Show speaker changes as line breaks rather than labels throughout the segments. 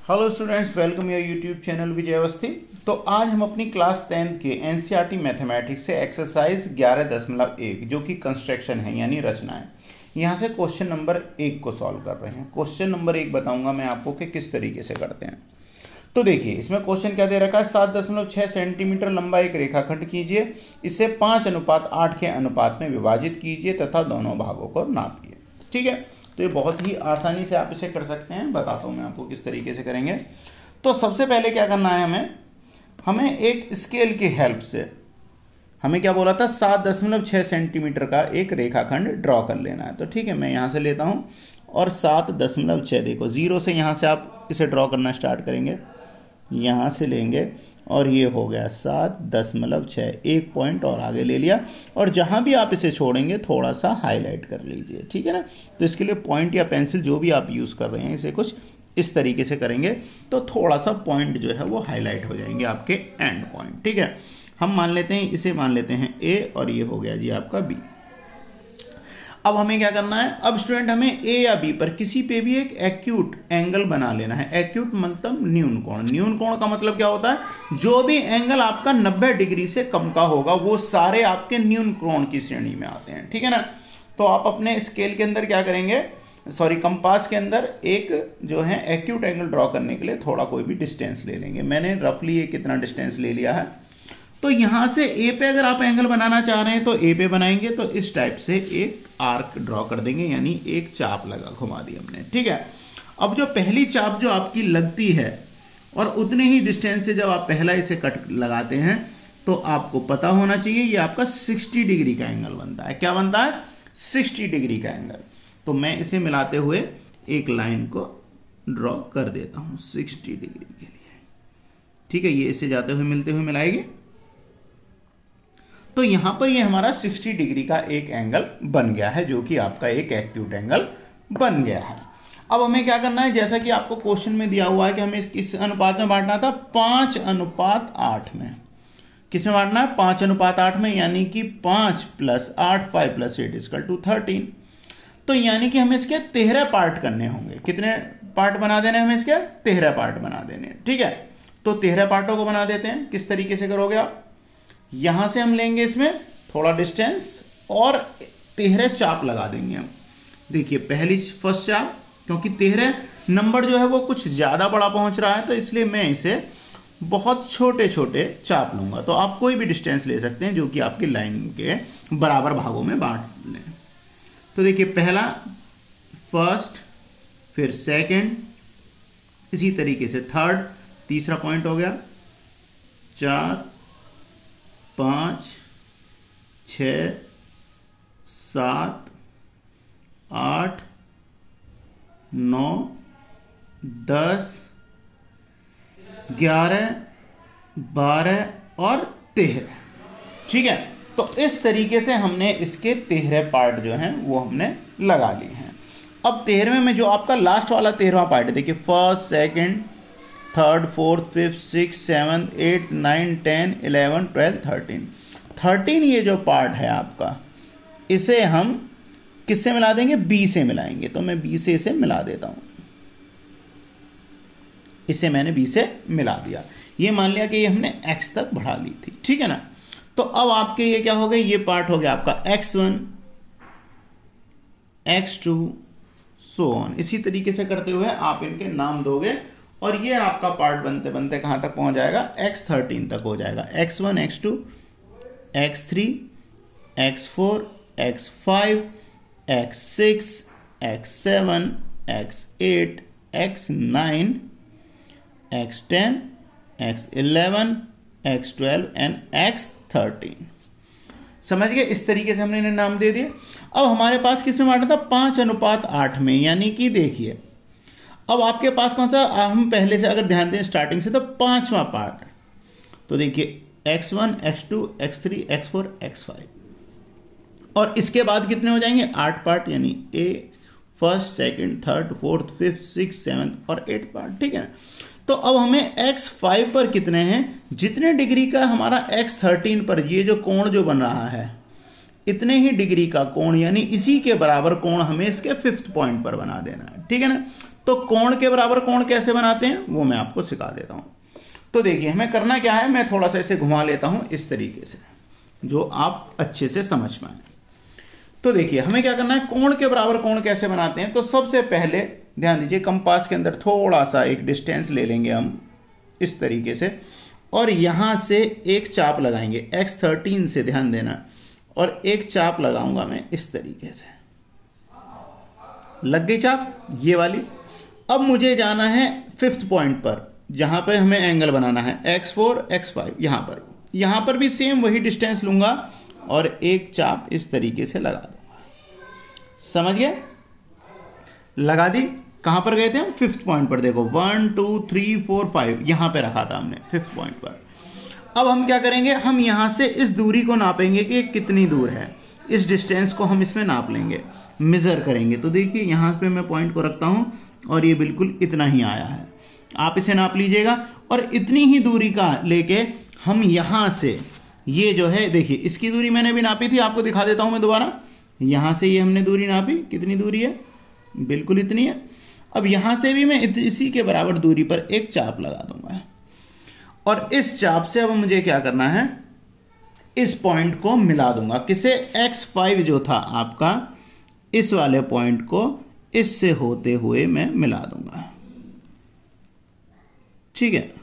Hello students, welcome your YouTube channel Vijay Awasthi. तो आज हम अपनी क्लास 10th के एनसीईआरटी मैथमेटिक्स से एक्सरसाइज 11.1 जो कि कंस्ट्रक्शन है यानी रचना है, यहाँ से क्वेश्चन नंबर 1 को सॉल्व कर रहे हैं। क्वेश्चन नंबर 1 बताऊंगा मैं आपको कि किस तरीके से करते हैं। तो देखिए, इसमें क्वेश्चन क्या दे रखा है, 7.6 सेंटीमीटर लंबा एक रेखाखंड कीजिए, इसे 5:8 के अनुपात में विभाजित कीजिए तथा दोनों भागों को नापिए। ठीक है, तो ये बहुत ही आसानी से आप इसे कर सकते हैं। बताता हूं मैं आपको किस तरीके से करेंगे। तो सबसे पहले क्या करना है, हमें एक स्केल की हेल्प से, हमें क्या बोला था, 7.6 सेंटीमीटर का एक रेखाखंड ड्रॉ कर लेना है। तो ठीक है, मैं यहां से लेता हूं और 7.6, देखो जीरो से यहां से आप इसे ड्रॉ करना स्टार्ट करेंगे, यहां से लेंगे और ये हो गया 7.6, एक पॉइंट और आगे ले लिया और जहां भी आप इसे छोड़ेंगे थोड़ा सा हाईलाइट कर लीजिए। ठीक है ना। तो इसके लिए पॉइंट या पेंसिल जो भी आप यूज कर रहे हैं, इसे कुछ इस तरीके से करेंगे तो थोड़ा सा पॉइंट जो है वो हाईलाइट हो जाएंगे आपके एंड पॉइंट। ठीक है, हम मान लेते हैं, इसे मान लेते हैं ए और ये हो गया जी आपका बी। अब हमें क्या करना है, अब स्टूडेंट हमें ए या बी पर किसी पे भी एक एक्यूट एंगल बना लेना है। एक्यूट मतलब न्यून कोण। न्यून कोण का मतलब क्या होता है, जो भी एंगल आपका 90 डिग्री से कम का होगा वो सारे आपके न्यून कोण की श्रेणी में आते हैं। ठीक है ना। तो आप अपने स्केल के अंदर क्या करेंगे, सॉरी कंपास के अंदर एक जो है एक्यूट एंगल ड्रॉ करने के लिए थोड़ा कोई भी डिस्टेंस ले लेंगे। मैंने रफली ये कितना डिस्टेंस ले लिया है, तो यहां से ए पे अगर आप एंगल बनाना चाह रहे हैं तो ए पे बनाएंगे, तो इस टाइप से एक आर्क ड्रॉ कर देंगे, यानी एक चाप लगा घुमा दी हमने। ठीक है, अब जो पहली चाप जो आपकी लगती है और उतने ही डिस्टेंस से जब आप पहला इसे कट लगाते हैं तो आपको पता होना चाहिए ये आपका 60 डिग्री का एंगल बनता है। क्या बनता है, 60 डिग्री का एंगल। तो मैं इसे मिलाते हुए एक लाइन को ड्रॉ कर देता हूं 60 डिग्री के लिए। ठीक है, ये इसे जाते हुए मिलते हुए मिलाएगी, तो यहां पर ये हमारा 60 डिग्री का एक एंगल बन गया है, जो कि आपका एक एक्यूट एंगल बन गया है। अब हमें क्या करना है, जैसा कि आपको क्वेश्चन में दिया हुआ है कि हमें किस अनुपात में बांटना था, 5:8 में। किस में बांटना है, 5:8 में, यानी कि 5 + 8, 5 + 8 = 13। तो यानी कि हमें इसके 13 पार्ट करने होंगे। कितने पार्ट बना देने हमें इसके, 13 पार्ट बना देने। ठीक है, तो 13 पार्टों को बना देते हैं। किस तरीके से करोगे आप, यहां से हम लेंगे इसमें थोड़ा डिस्टेंस और 13 चाप लगा देंगे हम। देखिए पहली फर्स्ट चाप, क्योंकि 13 नंबर जो है वो कुछ ज्यादा बड़ा पहुंच रहा है, तो इसलिए मैं इसे बहुत छोटे छोटे चाप लूंगा। तो आप कोई भी डिस्टेंस ले सकते हैं जो कि आपकी लाइन के बराबर भागों में बांट लें। तो देखिए पहला, फर्स्ट, फिर सेकंड, इसी तरीके से थर्ड, तीसरा पॉइंट हो गया, 4, 5, 6, 7, 8, 9, 10, 11, 12 और 13। ठीक है, तो इस तरीके से हमने इसके 13 पार्ट जो हैं वो हमने लगा लिए हैं। अब 13वें में जो आपका लास्ट वाला 13वां पार्ट है, देखिए first, second, third, fourth, fifth, 6, 7, 8, 9, 10, 11, 12, 13 ये जो पार्ट है आपका, इसे हम किससे मिला देंगे, बी से मिलाएंगे। तो मैं बी से इसे मिला देता हूं, इसे मैंने बी से मिला दिया। ये मान लिया कि ये हमने एक्स तक बढ़ा ली थी। ठीक है ना। तो अब आपके ये क्या हो गए, ये पार्ट हो गया आपका x1, x2 सो ऑन। इसी तरीके से करते हुए आप इनके नाम दोगे और ये आपका पार्ट बनते बनते कहां तक पहुंच जाएगा, x13 तक हो जाएगा। x1, x2, x3, x4, x5, x6, x7, x8, x9, x10, x11, x12 and x13। समझ गए, इस तरीके से हमने इन्हें नाम दे दिए। अब हमारे पास किसमें बांटा था, 5:8 में, यानी कि देखिए अब आपके पास कौन सा, हम पहले से अगर ध्यान दें स्टार्टिंग से, तो 5वां पार्ट। तो देखिए x1, x2, x3, x4, x5 और इसके बाद कितने हो जाएंगे, 8 पार्ट, यानी A, first, second, third, fourth, fifth, 6, 7 और 8 पार्ट। ठीक है, तो अब हमें x5 पर कितने हैं, जितने डिग्री का हमारा x13 पर ये जो कोण जो बन रहा है, इतने ही डिग्री का कोण यानी इसी के बराबर कोण हमें इसके 5th पॉइंट पर बना देना है। ठीक है ना। तो कोण के बराबर कोण कैसे बनाते हैं वो मैं आपको सिखा देता हूं। तो देखिए हमें करना क्या है, मैं थोड़ा सा इसे घुमा लेता हूं इस तरीके से जो आप अच्छे से समझ पाए। तो देखिए हमें क्या करना है, कोण के बराबर कोण कैसे बनाते हैं। तो सबसे पहले ध्यान दीजिए, कंपास के अंदर थोड़ा सा एक डिस्टेंस ले लेंगे हम इस तरीके से, और यहां से एक चाप लगाएंगे X13 से, ध्यान देना, और एक चाप लगाऊंगा मैं इस तरीके से। लग गई चाप ये वाली। अब मुझे जाना है 5th पॉइंट पर जहां पे हमें एंगल बनाना है X4 X5। यहां पर भी सेम वही डिस्टेंस लूंगा और एक चाप इस तरीके से लगा दूंगा। समझ गए? लगा दी। कहां पर गए थे हम? 5th पॉइंट पर। देखो 1 2 3 4 5 यहां पे रखा था हमने 5th पॉइंट पर। अब हम क्या करेंगे, हम यहां से इस दूरी को नापेंगे कि कितनी दूर है। इस डिस्टेंस को हम इसमें नाप लेंगे, मेजर करेंगे। तो देखिए यहां पे मैं पॉइंट को रखता हूं और ये बिल्कुल इतना ही आया है। आप इसे नाप लीजिएगा और इतनी ही दूरी का लेके हम यहां से, ये जो है देखिए इसकी दूरी मैंने भी नापी थी, आपको दिखा देता हूं मैं दोबारा। यहां से ये हमने दूरी नापी, कितनी दूरी है? बिल्कुल इतनी है। अब यहां से भी मैं इसी के बराबर दूरी पर एक चाप लगा दूंगा, और इस चाप से अब मुझे क्या करना है, इस पॉइंट को मिला दूंगा। किसे? X5 जो था आपका, इस वाले पॉइंट को इससे होते हुए मैं मिला दूंगा। ठीक है,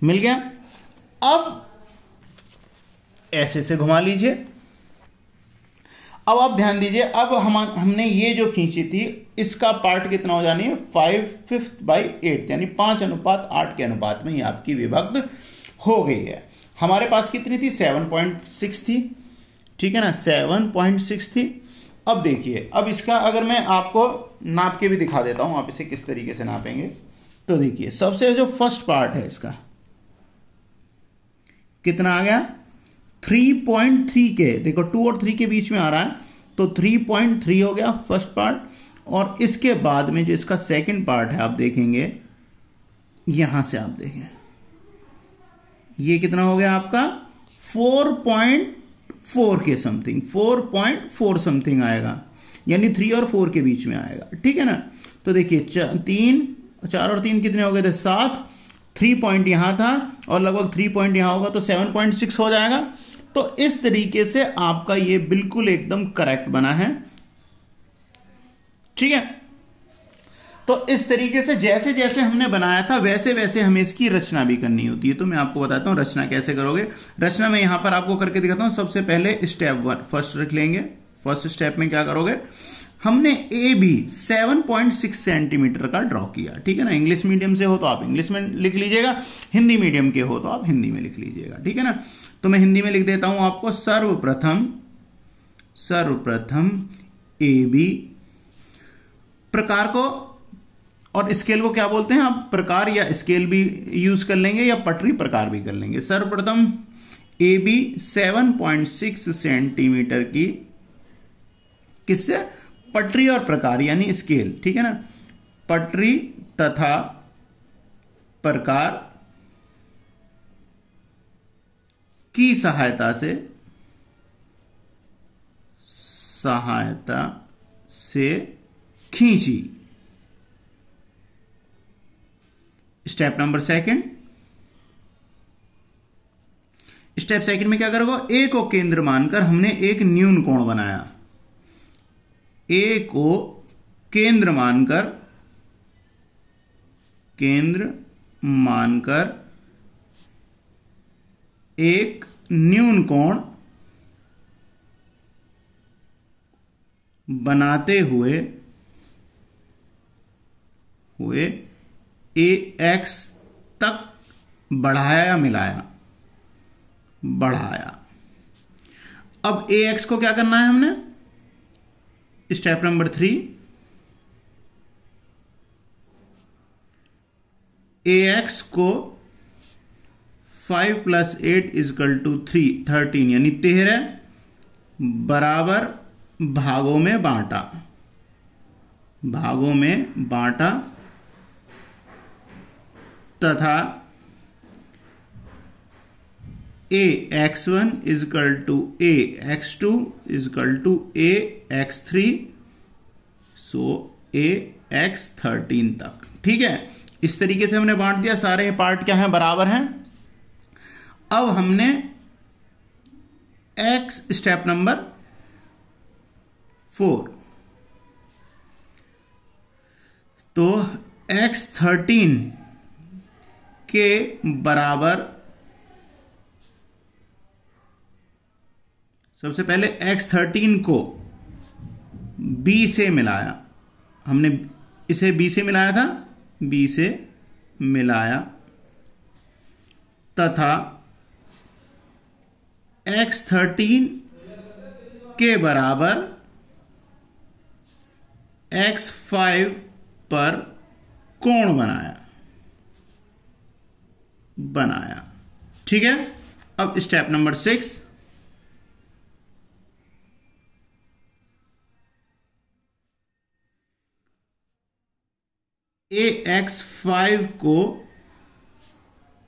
मिल गया। अब ऐसे से घुमा लीजिए। अब आप ध्यान दीजिए, अब हमने ये जो खींची थी इसका पार्ट कितना हो जानी है, 5/8 यानी 5:8 के अनुपात में ही आपकी विभक्त हो गई है। हमारे पास कितनी थी? 7.6 थी। ठीक है ना, 7.6 थी। अब देखिए, अब इसका अगर मैं आपको नाप के भी दिखा देता हूं, आप इसे किस तरीके से नापेंगे। तो देखिए सबसे जो फर्स्ट पार्ट है इसका कितना आ गया, 3.3 के, देखो 2 और 3 के बीच में आ रहा है, तो 3.3 हो गया फर्स्ट पार्ट। और इसके बाद में जो इसका सेकंड पार्ट है आप देखेंगे, यहां से आप देखें ये कितना हो गया आपका, 4.4 के समथिंग, 4.4 समथिंग आएगा, यानी 3 और 4 के बीच में आएगा। ठीक है ना। तो देखिए 4 और 3 कितने हो गए थे, 7। 3 पॉइंट यहां था और लगभग 3 पॉइंट यहां होगा, तो 7.6 हो जाएगा। तो इस तरीके से आपका ये बिल्कुल एकदम करेक्ट बना है। ठीक है। तो इस तरीके से जैसे जैसे हमने बनाया था वैसे वैसे हमें इसकी रचना भी करनी होती है। तो मैं आपको बताता हूं रचना कैसे करोगे। रचना मैं यहां पर आपको करके दिखाता हूं। सबसे पहले स्टेप 1 फर्स्ट रख लेंगे। फर्स्ट स्टेप में क्या करोगे, हमने ए बी 7.6 सेंटीमीटर का ड्रॉ किया। ठीक है ना। इंग्लिश मीडियम से हो तो आप इंग्लिश में लिख लीजिएगा, हिंदी मीडियम के हो तो आप हिंदी में लिख लीजिएगा। ठीक है ना। तो मैं हिंदी में लिख देता हूं आपको, सर्वप्रथम ए बी, प्रकार को और स्केल को क्या बोलते हैं आप, प्रकार या स्केल भी यूज कर लेंगे या पटरी प्रकार भी कर लेंगे। सर्वप्रथम ए बी 7.6 सेंटीमीटर की, किससे, पटरी और प्रकार यानी स्केल। ठीक है ना। पटरी तथा प्रकार की सहायता से खींची। Step number second, step second में क्या करोगे, ए को केंद्र मानकर हमने एक न्यून कोण बनाया। ए को केंद्र मानकर एक न्यून कोण बनाते हुए ए एक्स तक बढ़ाया, बढ़ाया। अब ए एक्स को क्या करना है हमने, स्टेप नंबर 3, ए एक्स को 5 + 8 = 13 यानी 13 बराबर भागों में बांटा तथा A X one equal to A X two equal to A X three, so A X 13 तक। ठीक है, इस तरीके से हमने बांट दिया, सारे पार्ट क्या हैं, बराबर हैं। अब हमने एक्स स्टेप नंबर 4, तो x13 के बराबर सबसे पहले x13 को b से मिलाया, हमने इसे b से मिलाया था, b से मिलाया, तथा x13 के बराबर x5 पर कोण बनाया। ठीक है, अब स्टेप नंबर 6, ax5 को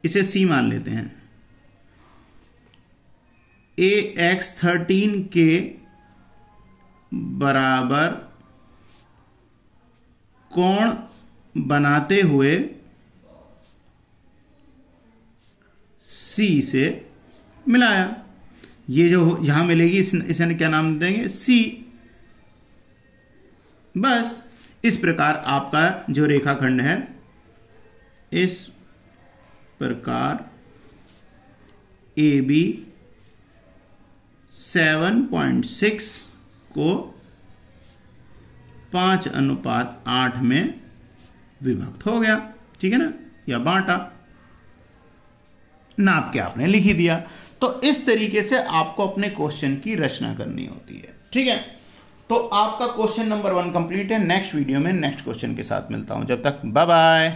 इसे c मान लेते हैं, ax13 के बराबर कोण बनाते हुए C से मिलाया। ये जो यहां मिलेगी इसे क्या नाम देंगे, C। बस इस प्रकार आपका जो रेखाखंड है, इस प्रकार AB 7.6 को 5:8 में विभक्त हो गया। ठीक है ना, या बांटा, नाप के आपने लिख ही दिया। तो इस तरीके से आपको अपने क्वेश्चन की रचना करनी होती है। ठीक है, तो आपका क्वेश्चन नंबर 1 कंप्लीट है। नेक्स्ट वीडियो में नेक्स्ट क्वेश्चन के साथ मिलता हूं, जब तक बाय बाय।